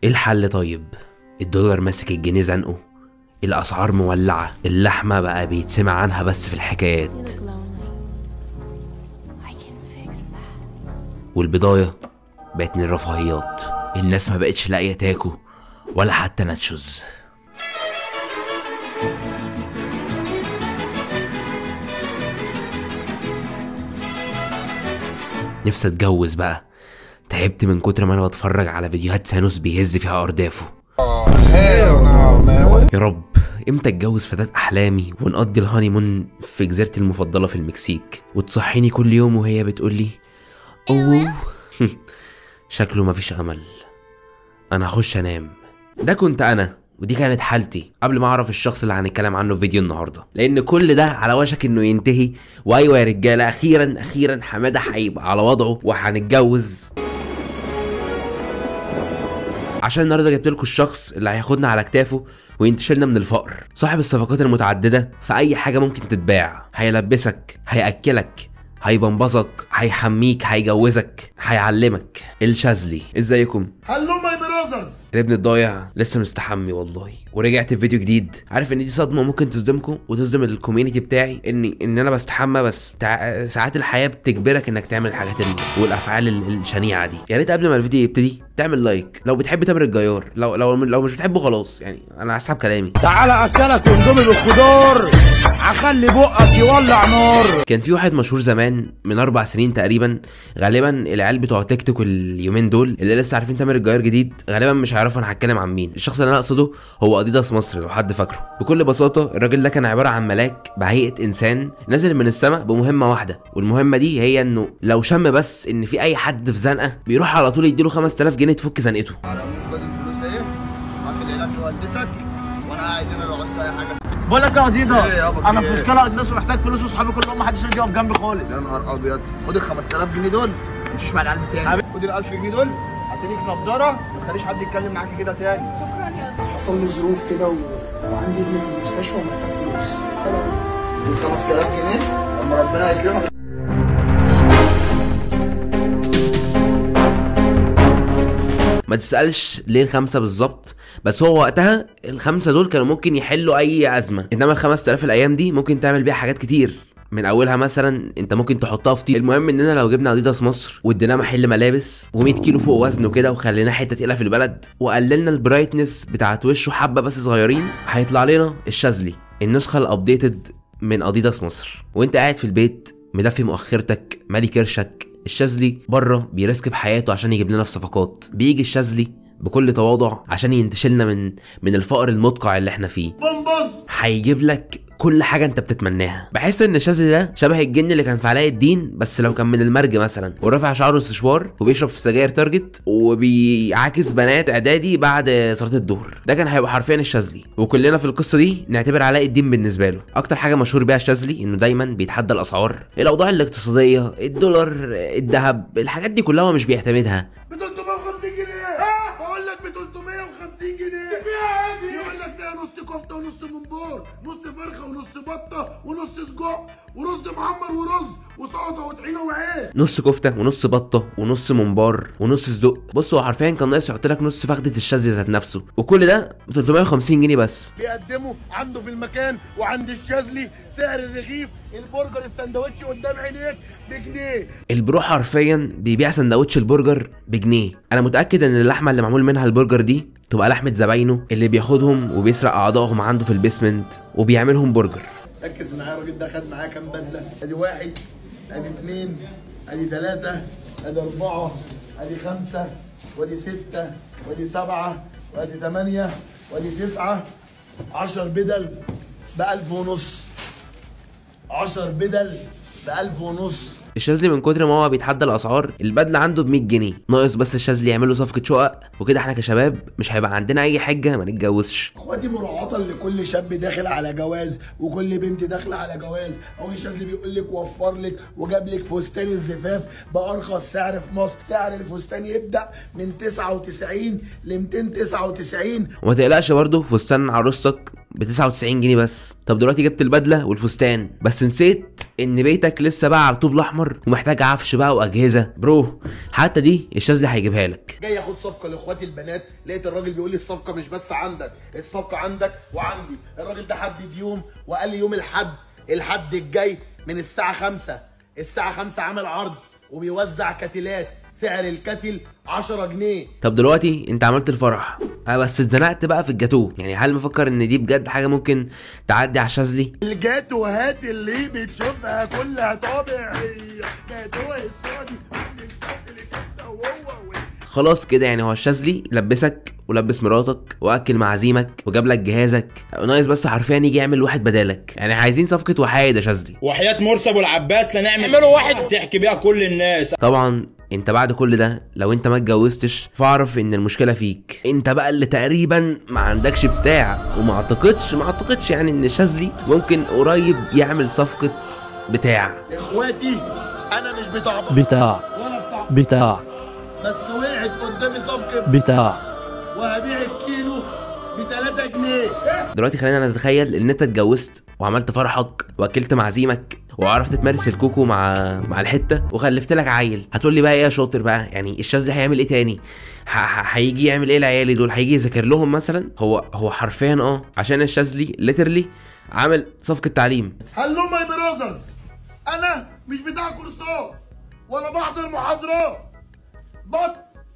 ايه الحل طيب؟ الدولار ماسك الجنيه زنقه، الاسعار مولعه، اللحمه بقى بيتسمع عنها بس في الحكايات، والبضايه بقت من الرفاهيات. الناس ما بقتش لاقيه تاكل ولا حتى ناتشوز. نفسي اتجوز بقى، تعبت من كتر ما انا بتفرج على فيديوهات ثانوس بيهز فيها اردافه. يا رب امتى اتجوز فتاة احلامي ونقضي الهانيمون في جزيرتي المفضله في المكسيك، وتصحيني كل يوم وهي بتقولي اوه. شكله مفيش امل، انا هخش انام. ده كنت انا، ودي كانت حالتي قبل ما اعرف الشخص اللي هنتكلم عنه في فيديو النهارده، لان كل ده على وشك انه ينتهي. وايوه يا رجاله، اخيرا حماده هيبقى على وضعه وهنتجوز. عشان النهارده جبت لكم الشخص اللي هياخدنا على كتافه وينتشلنا من الفقر، صاحب الصفقات المتعدده في اي حاجه ممكن تتباع. هيلبسك، هياكلك، هيبنبظك، هيحميك، هيجوزك، هيعلمك. الشاذلي. ازيكم؟ هلو ماي براذرز. الابن الضايع لسه مستحمي والله، ورجعت في فيديو جديد. عارف ان دي صدمه ممكن تصدمكم وتصدم الكوميونتي بتاعي، ان انا بستحمى، بس ساعات الحياه بتجبرك انك تعمل الحاجات والافعال الشنيعه دي. يا ريت قبل ما الفيديو يبتدي تعمل لايك لو بتحب تامر الجيار، لو مش بتحبه خلاص، يعني انا هسحب كلامي. تعالى اكلك اندومي بالخضار، هخلي بقك يولع نار. كان في واحد مشهور زمان من 4 سنين تقريبا، غالبا العيال بتوع تيك توك اليومين دول اللي لسه عارفين تامر الجيار جديد غالبا مش هيعرفوا انا هتكلم عن مين. الشخص اللي انا اقصده هو اديداس مصر، لو حد فاكره. بكل بساطه الراجل ده كان عباره عن ملاك بهيئه انسان نازل من السماء بمهمه واحده، والمهمه دي هي انه لو شم بس ان في اي حد في زنقه بيروح على طول يديله 5000 جنيه تفك زنقته. الفلوس ايه؟ عامل علاج لوالدتك وانا قاعد هنا لو عايز اي حاجه. بقول لك يا اديدا، انا في مشكله اديداس ومحتاج فلوس، واصحابي كلهم ما حدش راضي يقف جنبي خالص. يا نهار ابيض، خد ال 5000 جنيه دول ما تمشيش مع العيال دي تاني. خد ال 1000 جنيه دول هتديك نضاره ما تخليش حد يتكلم معاك كده تاني. شكرا يا اديدا. حصل لي ظروف كده وعندي ابني في المستشفى ومحتاج فلوس. ال 5000 جنيه لما ربنا يكرمك. ما تسألش ليه ال5 بالظبط، بس هو وقتها ال5 دول كانوا ممكن يحلوا اي ازمه، انما ال5000 الايام دي ممكن تعمل بيها حاجات كتير. من اولها مثلا انت ممكن تحطها في المهم اننا لو جبنا اديداس مصر واديناه محل ملابس و100 كيلو فوق وزنه كده وخليناه حته تقيله في البلد وقللنا البرايتنس بتاعت وشه حبه بس صغيرين، هيطلع لنا الشاذلي، النسخه الابديتد من اديداس مصر. وانت قاعد في البيت مدفي مؤخرتك مالي كرشك، الشاذلي بره بيرسك بحياته عشان يجيب لنا في صفقات. بيجي الشاذلي بكل تواضع عشان ينتشلنا من الفقر المدقع اللي احنا فيه. هيجيب لك كل حاجه انت بتتمناها. بحس ان الشاذلي ده شبه الجن اللي كان في علاء الدين، بس لو كان من المرج مثلا، ورافع شعره استشوار وبيشرب في سجاير تارجت وبيعاكس بنات اعدادي بعد صلاه الظهر. ده كان هيبقى حرفيا الشاذلي. وكلنا في القصه دي نعتبر علاء الدين بالنسبه له. اكتر حاجه مشهور بيها الشاذلي انه دايما بيتحدى الاسعار، الاوضاع الاقتصاديه، الدولار، الذهب، الحاجات دي كلها هو مش بيعتمدها. ب 350 جنيه بقول لك، ب 350 جنيه فيها عادي. يقول لك فيها نص كفته ونص منبار، نص فرخه ونص بطه ونص سجق ورز محمر ورز وسلطه وطحينه وعيش. نص كفته ونص بطه ونص منبار ونص صدق. بص هو حرفيا كان ناقص يحط لك نص فخده الشاذلي ذات نفسه، وكل ده ب 350 جنيه بس. بيقدموا عنده في المكان وعند الشاذلي سعر الرغيف البرجر السندوتش قدام عينيك بجنيه. البرو حرفيا بيبيع سندوتش البرجر بجنيه. انا متاكد ان اللحمه اللي معمول منها البرجر دي تبقى لحمه زباينه اللي بياخدهم وبيسرق اعضائهم عنده في البيسمنت وبيعملهم برجر. ركز معايا، الراجل ده خد معايا كام بدله؟ ادي 1 ادي 2 ادي 3 ادي 4 ادي 5 وادي 6 وادي 7 وادي 8 وادي 9 10 بدل ب1000 ونص. 10 بدل ب1000 ونص. الشاذلي من كتر ما هو بيتحدى الاسعار البدله عنده ب100 جنيه، ناقص بس الشاذلي يعمل له صفقه شقق، وكده احنا كشباب مش هيبقى عندنا اي حجه ما نتجوزش. اخواتي مراعاه لكل شاب داخل على جواز وكل بنت داخله على جواز، اهو الشاذلي بيقول لك وفر لك وجاب لك فستان الزفاف بارخص سعر في مصر. سعر الفستان يبدا من 99 ل 299. وما تقلقش برضه، فستان عروستك ب 99 جنيه بس. طب دلوقتي جبت البدله والفستان بس نسيت ان بيتك لسه بقى على طوب الاحمر ومحتاج عفش بقى واجهزه، برو حتى دي الشاذلي هيجيبها لك. جاي اخد صفقه لاخواتي البنات، لقيت الراجل بيقول لي الصفقه مش بس عندك، الصفقه عندك وعندي. الراجل ده حدد يوم وقال لي يوم الحد الجاي من الساعه 5. الساعه 5 عامل عرض وبيوزع كتلات، سعر الكتل 10 جنيه. طب دلوقتي انت عملت الفرح بس اتزنقت بقى في الجاتوه، يعني هل مفكر ان دي بجد حاجه ممكن تعدي على الشاذلي؟ الجاتوهات اللي بتشوفها كلها طبيعيه، جاتوه السعودي خلاص كده يعني هو الشاذلي لبسك ولبس مراتك واكل معازيمك وجاب لك جهازك، ناقص بس حرفيا يجي يعمل واحد بدالك. يعني عايزين صفقه وحايد يا شاذلي، وحياة مرسي ابو العباس لا نعملوا واحد تحكي بيها كل الناس. طبعا انت بعد كل ده لو انت ما اتجوزتش فاعرف ان المشكله فيك انت بقى، اللي تقريبا ما عندكش بتاع. وما اعتقدش يعني ان الشاذلي ممكن قريب يعمل صفقه بتاع. اخواتي انا مش بتاع ولا بتاع بس وقعت قدامي صفقه بتاع وهبيع الكيلو ب 3 جنيه. دلوقتي خلينا نتخيل ان انت اتجوزت وعملت فرحك واكلت معازيمك وعرفت تمارس الكوكو مع الحته وخلفت لك عيل، هتقول لي بقى ايه يا شاطر بقى؟ يعني الشاذلي هيعمل ايه تاني؟ هيجي يعمل ايه العيال دول؟ هيجي يذاكر لهم مثلا؟ هو حرفيا عشان الشاذلي ليترلي عامل صفقه تعليم. هلو ماي براذرز، انا مش بتاع كورسات ولا بحضر محاضرات،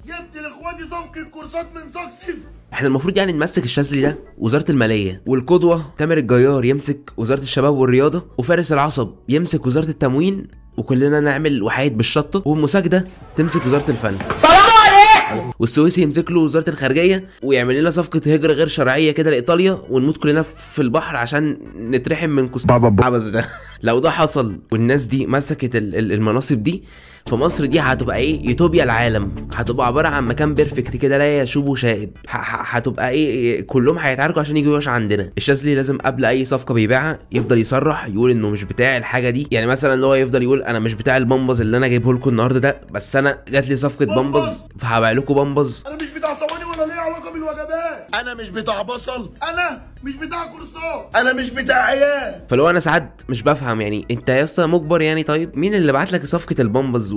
جبت لاخواتي صفقه كورسات من ساكسيس. احنا المفروض يعني نمسك الشاذلي ده وزاره الماليه، والقدوه تامر الجيار يمسك وزاره الشباب والرياضه، وفارس العصب يمسك وزاره التموين، وكلنا نعمل وحايد بالشطه، والمساجده تمسك وزاره الفن. سلام عليكم. والسويسي يمسك له وزاره الخارجيه ويعمل لنا صفقه هجره غير شرعيه كده لايطاليا ونموت كلنا في البحر عشان نترحم من عبس ده. لو ده حصل والناس دي مسكت المناصب دي، فمصر دي هتبقى ايه؟ يوتوبيا العالم، هتبقى عباره عن مكان بيرفكت كده لا يشوب وشائب، هتبقى ايه؟ كلهم هيتعاركوا عشان يجوا يعيشوا عندنا. الشاذلي لازم قبل اي صفقه بيبيعها يفضل يصرح يقول انه مش بتاع الحاجه دي، يعني مثلا اللي هو يفضل يقول انا مش بتاع البامبز اللي انا جايبه لكم النهارده ده، بس انا جات لي صفقه بامبز فهبيع لكم بامبز. انا مش بتاع صواني ولا ليه علاقه بالوجبات، انا مش بتاع بصل، انا مش بتاع كورسات، انا مش بتاع عيال. فلو انا ساعات مش بفهم يعني انت يا اسطى مجبر يعني؟ طيب مين اللي بعت لك صفقه البامبز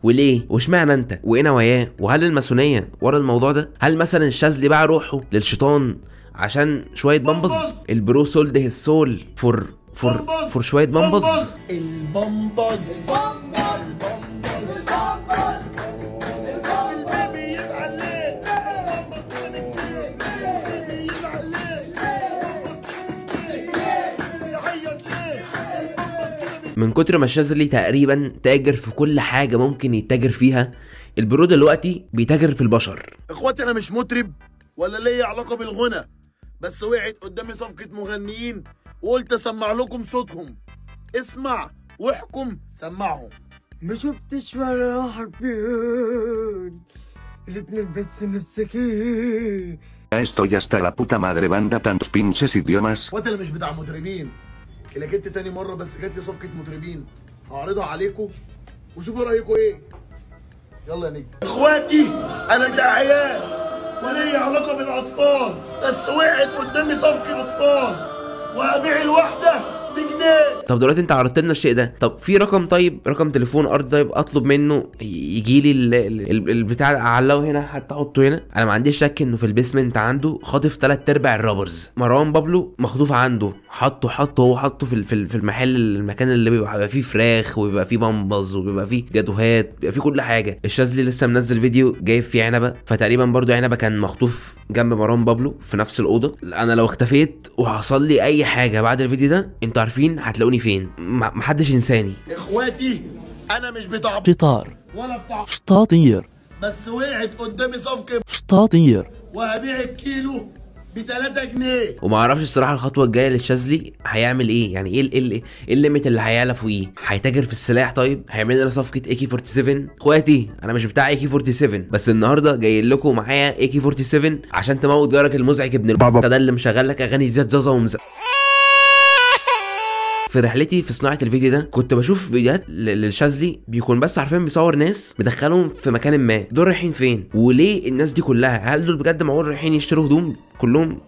وليه؟ واشمعنى انت؟ وايه نواياه؟ وهل الماسونيه ورا الموضوع ده؟ هل مثلا الشاذلي باع روحه للشيطان عشان شويه بامبز؟ البرو سولد هيز سول فور شويه بامبز. البامبز من كتر ما الشاذلي تقريبا تاجر في كل حاجه ممكن يتاجر فيها، البرو دلوقتي بيتاجر في البشر. اخواتي انا مش مطرب ولا ليا علاقه بالغنى، بس وقعت قدامي صفقه مغنيين وقلت اسمع لكم صوتهم. اسمع واحكم، سمعهم. ما شفتش ولا حرفين الاتنين بس نفسكين. Estoy hasta la puta madre banda tantos pinches idiomas. اخواتي انا مش بتاع مطربين، كلاكيت تاني مره بس جات لي صفقه مطربين هعرضها عليكم وشوفوا رايكم ايه. يلا يا نجم. اخواتي انا بتاع عيال وليا علاقه بالاطفال، بس وقعت قدامي صفقه اطفال وهبيع الواحده بجنيه. طب دلوقتي انت عرضت لنا الشيء ده، طب في رقم؟ طيب رقم تليفون ارض طيب اطلب منه يجي لي البتاع اعلقه هنا حتى احطه هنا. انا ما عنديش شك انه في البيسمنت عنده خاطف 3/4 الرابرز. مروان بابلو مخطوف عنده، حطه في المحل، المكان اللي بيبقى فيه فراخ وبيبقى فيه بامبز وبيبقى فيه جاتوهات، بيبقى فيه كل حاجه. الشاذلي لسه منزل فيديو جايب فيه عنبه، فتقريبا برضو عنبه كان مخطوف جنب مروان بابلو في نفس الاوضه. انا لو اختفيت وحصل لي اي حاجه بعد الفيديو ده انتوا عارفين هتلاقوني فين، محدش ينساني. اخواتي انا مش بتاع شطار ولا بتاع شطاطير، بس وقعت قدامي صفقه شطاطير وهبيع الكيلو ب 3 جنيه. وما اعرفش الصراحه الخطوه الجايه للشاذلي هيعمل ايه، يعني ايه الليميت اللي هيعلى فوقيه؟ هيتاجر في السلاح؟ طيب هيعمل لنا صفقه AK47؟ اخواتي انا مش بتاع AK47، بس النهارده جاي لكم معايا AK47 عشان تموت جارك المزعج ابن البابا ده اللي مشغل لك اغاني زياد زازا في رحلتي في صناعه الفيديو ده كنت بشوف فيديوهات للشاذلي بيكون بس عارفين بيصور ناس مدخلهم في مكان ما، دول رايحين فين؟ وليه الناس دي كلها؟ هل دول بجد معقول رايحين يشتروا هدوم كلهم؟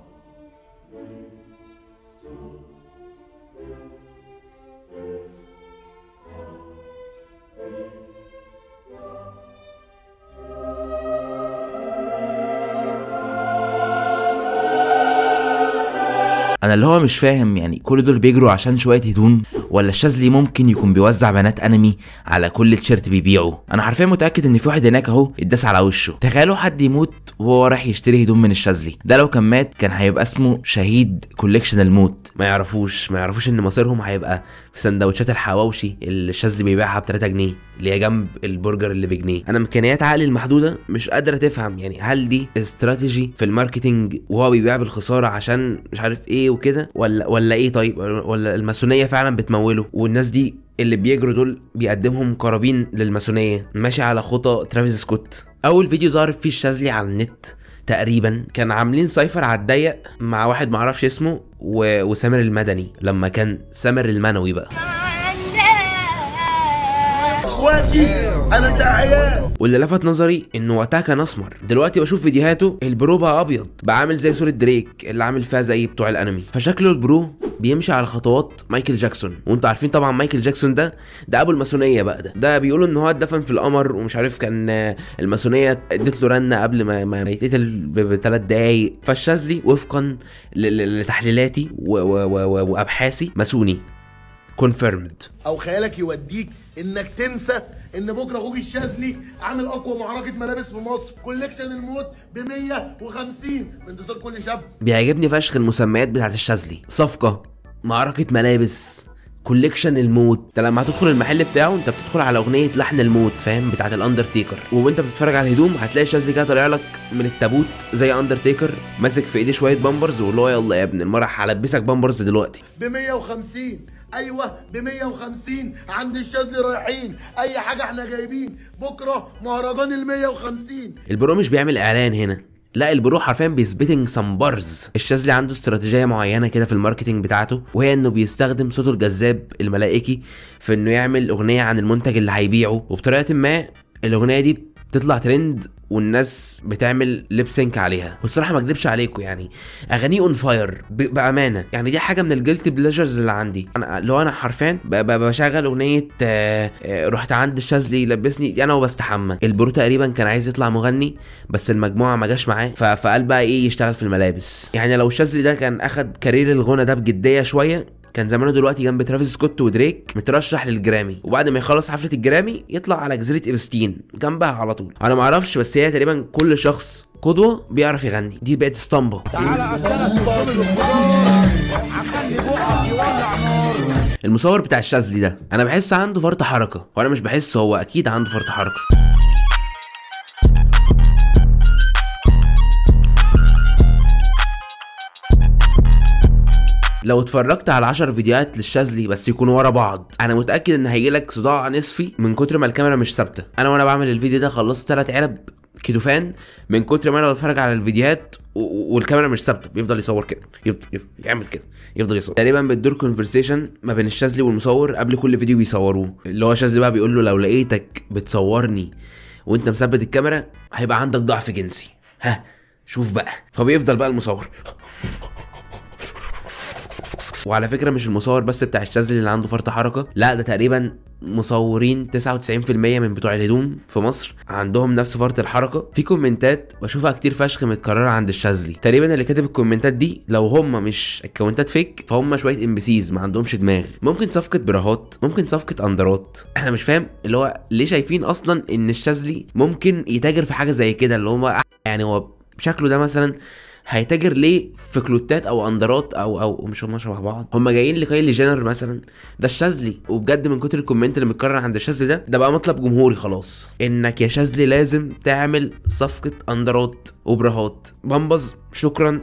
انا اللي هو مش فاهم يعني كل دول بيجروا عشان شويه هدوم، ولا الشاذلي ممكن يكون بيوزع بنات انمي على كل تيشيرت بيبيعه؟ انا حرفيا متاكد ان في واحد هناك اهو اتداس على وشه. تخيلوا حد يموت وهو رايح يشتري هدوم من الشاذلي، ده لو كان مات كان هيبقى اسمه شهيد كوليكشن الموت. ما يعرفوش ان مصيرهم هيبقى في سندوتشات الحواوشي اللي الشاذلي بيبيعها ب3 جنيه اللي هي جنب البرجر اللي بجنيه. انا امكانيات عقلي المحدوده مش قادره تفهم يعني هل دي استراتيجي في الماركتينج وهو بيبيع بالخساره عشان مش عارف ايه وكده، ولا ايه؟ طيب ولا الماسونيه فعلا بتموله والناس دي اللي بيجروا دول بيقدمهم قرابين للماسونيه، ماشي على خطى ترافيس سكوت. اول فيديو ظهر فيه الشاذلي على النت تقريبا كان عاملين سايفر على الضيق مع واحد معرفش اسمه وسامر المدني، لما كان سامر المنوي بقى. اخواتي انا بتاع عيال. واللي لفت نظري انه وقتها كان اسمر، دلوقتي بشوف فيديوهاته البرو بقى ابيض، بقى عامل زي صورة دريك اللي عامل فيها زي بتوع الانمي، فشكله البرو بيمشي على خطوات مايكل جاكسون. وانتوا عارفين طبعا مايكل جاكسون ده ابو الماسونيه بقى. ده بيقولوا ان هو اتدفن في القمر ومش عارف كان الماسونيه ادت له رنه قبل ما يتقتل ب3 دقايق. فالشاذلي وفقا لتحليلاتي وابحاثي ماسوني كونفيرمد. او خيالك يوديك انك تنسى ان بكره اخوك الشاذلي عامل اقوى معركه ملابس في مصر، كوليكشن الموت ب 150 من دستور كل شاب. بيعجبني فشخ المسميات بتاعت الشاذلي، صفقه، معركه ملابس، كوليكشن الموت. انت لما هتدخل المحل بتاعه انت بتدخل على اغنيه لحن الموت، فاهم، بتاعت الاندرتيكر، وانت بتتفرج على الهدوم هتلاقي الشاذلي كده طالع لك من التابوت زي اندرتيكر ماسك في ايديه شويه بامبرز ويقول له يلا يا ابن المرح هلبسك بامبرز دلوقتي ب 150. ايوه ب 150 عند الشاذلي رايحين، اي حاجه احنا جايبين بكره مهرجان ال 150. البرو مش بيعمل اعلان هنا، لا البرو حرفيا بيثبتنج سم بارز. الشاذلي عنده استراتيجيه معينه كده في الماركتنج بتاعته، وهي انه بيستخدم صوته الجذاب الملائكي في انه يعمل اغنيه عن المنتج اللي هيبيعه، وبطريقه ما الاغنيه دي بتطلع ترند والناس بتعمل ليبسينك عليها. والصراحه ما اكذبش عليكم يعني اغانيه اون فاير بامانه، يعني دي حاجه من الجلتي بليجرز اللي عندي. انا حرفيا بشغل اغنيه رحت عند الشاذلي لبسني انا وبستحمى. البرو تقريبا كان عايز يطلع مغني بس المجموعه ما جاش معاه، فقال بقى ايه يشتغل في الملابس. يعني لو الشاذلي ده كان اخد كارير الغنى ده بجديه شويه كان زمانه دلوقتي جنب ترافيس سكوت ودريك مترشح للجرامي، وبعد ما يخلص حفله الجرامي يطلع على جزيره ايبستين جنبها على طول. انا ما اعرفش بس هي تقريبا كل شخص قدوه بيعرف يغني، دي بقت اسطمبه. المصور بتاع الشاذلي ده انا بحس عنده فرط حركه، وانا مش بحس، هو اكيد عنده فرط حركه. لو اتفرجت على 10 فيديوهات للشاذلي بس يكونوا ورا بعض انا متاكد ان هيجيلك صداع نصفي من كتر ما الكاميرا مش ثابته. انا وانا بعمل الفيديو ده خلصت 3 علب كيتوفان من كتر ما انا بتفرج على الفيديوهات والكاميرا مش ثابته، بيفضل يصور كده، يعمل كده، يفضل يصور. تقريبا بتدور كونفرسيشن ما بين الشاذلي والمصور قبل كل فيديو بيصوروه، اللي هو الشاذلي بقى بيقول له لو لقيتك بتصورني وانت مثبت الكاميرا هيبقى عندك ضعف جنسي، ها شوف بقى. فبيفضل بقى المصور. وعلى فكره مش المصور بس بتاع الشاذلي اللي عنده فرط حركه، لا ده تقريبا مصورين 99% من بتوع الهدوم في مصر عندهم نفس فرط الحركه. في كومنتات بشوفها كتير فشخ متكرره عند الشاذلي، تقريبا اللي كاتب الكومنتات دي لو هم مش اكونتات فيك فهم شويه امبسيز ما عندهمش دماغ. ممكن صفقه براهات، ممكن صفقه اندرات، انا مش فاهم اللي هو ليه شايفين اصلا ان الشاذلي ممكن يتاجر في حاجه زي كده، اللي هو يعني هو شكله ده مثلا هيتاجر ليه في كلوتات او اندرات او مش هم شبه بعض، هم جايين لكايلي جينر مثلا، ده الشاذلي. وبجد من كتر الكومنت اللي متكرر عند الشاذلي ده بقى مطلب جمهوري خلاص، انك يا شاذلي لازم تعمل صفقه اندرات وبراهات. بامبز شكرا،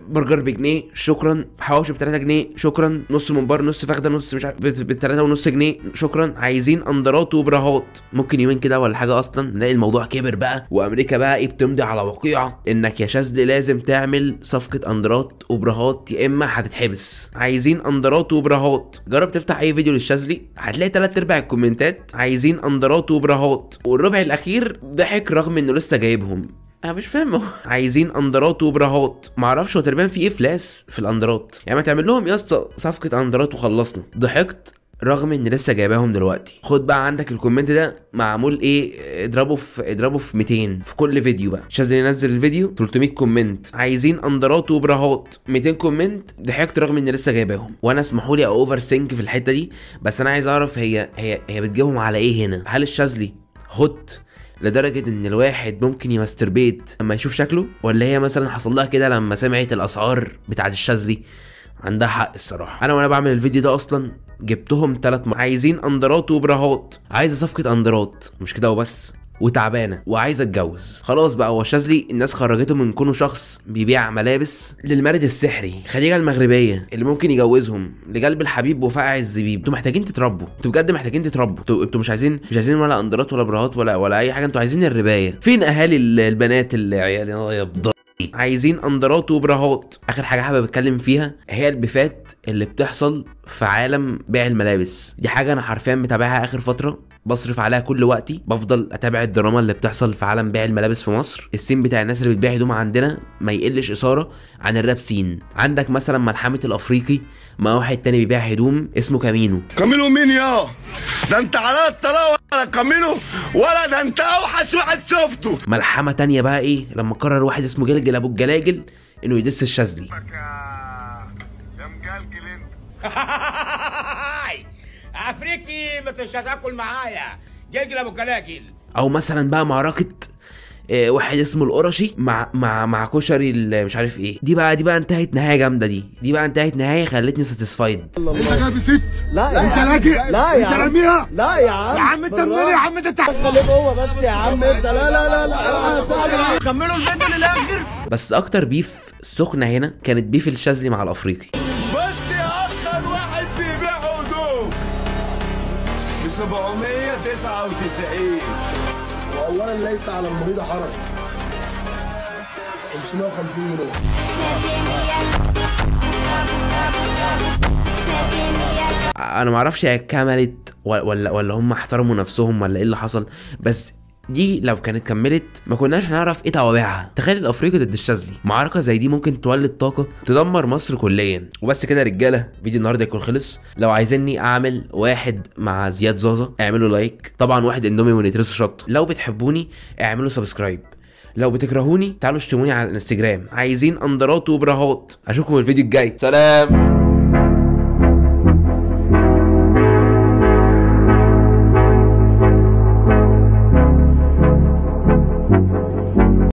برجر بجنيه شكرا، حواوشي ب3 جنيه شكرا، نص منبار نص فخده نص مش عارف ب3.5 جنيه شكرا، عايزين اندرات وبراهات. ممكن يومين كده ولا حاجه اصلا نلاقي الموضوع كبر بقى، وامريكا بقى ايه بتمضي على وقيعه انك يا شاذلي لازم تعمل صفقه اندرات وبراهات يا اما هتتحبس. عايزين اندرات وبراهات. جرب تفتح اي فيديو للشاذلي هتلاقي 3/4 الكومنتات عايزين اندرات وبراهات، والربع الاخير ضحك رغم انه لسه جايبهم. انا مش فاهم عايزين اندرات وبراهات، معرفش هو تقريبا في افلاس في الاندرات، يعني ما تعمل لهم يا اسطى صفقه اندرات وخلصنا. ضحكت رغم ان لسه جايباهم دلوقتي. خد بقى عندك الكومنت ده معمول ايه، اضربه في 200 في كل فيديو بقى. الشاذلي ينزل الفيديو 300 كومنت عايزين اندرات وبراهات، 200 كومنت ضحكت رغم ان لسه جايباهم. وانا اسمحوا لي اوفر سينك في الحته دي، بس انا عايز اعرف هي بتجيبهم على ايه هنا؟ هل الشاذلي هوت لدرجة ان الواحد ممكن يمستربيت لما يشوف شكله، ولا هي مثلا حصل لها كده لما سمعت الاسعار بتاعت الشاذلي؟ عندها حق الصراحة. انا وانا بعمل الفيديو ده اصلا جبتهم 3 مرات. عايزين اندرات وبراهات، عايزة صفقة اندرات مش كده وبس، وتعبانه وعايزه اتجوز. خلاص بقى هو الشاذلي الناس خرجته من كونه شخص بيبيع ملابس للمارد السحري، خديجه المغربيه اللي ممكن يجوزهم لقلب الحبيب وفقع الزبيب. انتوا محتاجين تتربوا، انتوا بجد محتاجين تتربوا. انتوا مش عايزين ولا اندرات ولا براهات ولا اي حاجه، انتوا عايزين الربايه. فين اهالي البنات اللي عيال عايزين اندرات وبراهات. اخر حاجه حابب اتكلم فيها هي البيفات اللي بتحصل في عالم بيع الملابس. دي حاجه انا حرفيا متابعها اخر فتره، بصرف عليها كل وقتي، بفضل اتابع الدراما اللي بتحصل في عالم بيع الملابس في مصر. السين بتاع الناس اللي بتبيع هدوم عندنا ما يقلش اثاره عن الراب سين. عندك مثلا ملحمه الافريقي مع واحد تاني بيبيع هدوم اسمه كامينو. كامينو مين يا ده؟ انت على الطلاوه ولا كامينو ولا ده؟ انت اوحش واحد شفته. ملحمه تانيه بقى ايه لما قرر واحد اسمه جلجل ابو الجلاجل انه يدس الشاذلي. يا مجلجل انت افريقي مش هتاكل معايا جلجل ابو جلاجل. او مثلا بقى معركه واحد اسمه القرشي مع كشري مش عارف ايه. دي بقى انتهت نهايه جامده. دي بقى انتهت نهايه خلتني ساتيسفايد. انت جايب ست؟ لا يا انت عم. لاجئ؟ لا يا انت عم. راميها؟ لا يا عم. يا عم انت منين يا عم؟ انت خليه جوه بس يا عم انت. لا كملوا الفيديو للاخر. بس اكتر بيف سخنه هنا كانت بيف الشاذلي مع الافريقي. بس يا ارخم واحد بيبيع هدوم ب 799. واولا ليس على المريض حرج. 550 جنيه. انا معرفش هي كملت ولا هم احترموا نفسهم ولا ايه اللي حصل، بس دي لو كانت كملت ما كناش هنعرف ايه توابعها. تخيل الافريقي ضد الشاذلي، معركه زي دي ممكن تولد طاقه تدمر مصر كليا. وبس كده يا رجاله، فيديو النهارده يكون خلص. لو عايزيني اعمل واحد مع زياد زازا اعملوا لايك، طبعا واحد اندومي ونترسو شط. لو بتحبوني اعملوا سبسكرايب، لو بتكرهوني تعالوا اشتموني على الانستجرام. عايزين اندرات وبراهات. اشوفكم الفيديو الجاي، سلام.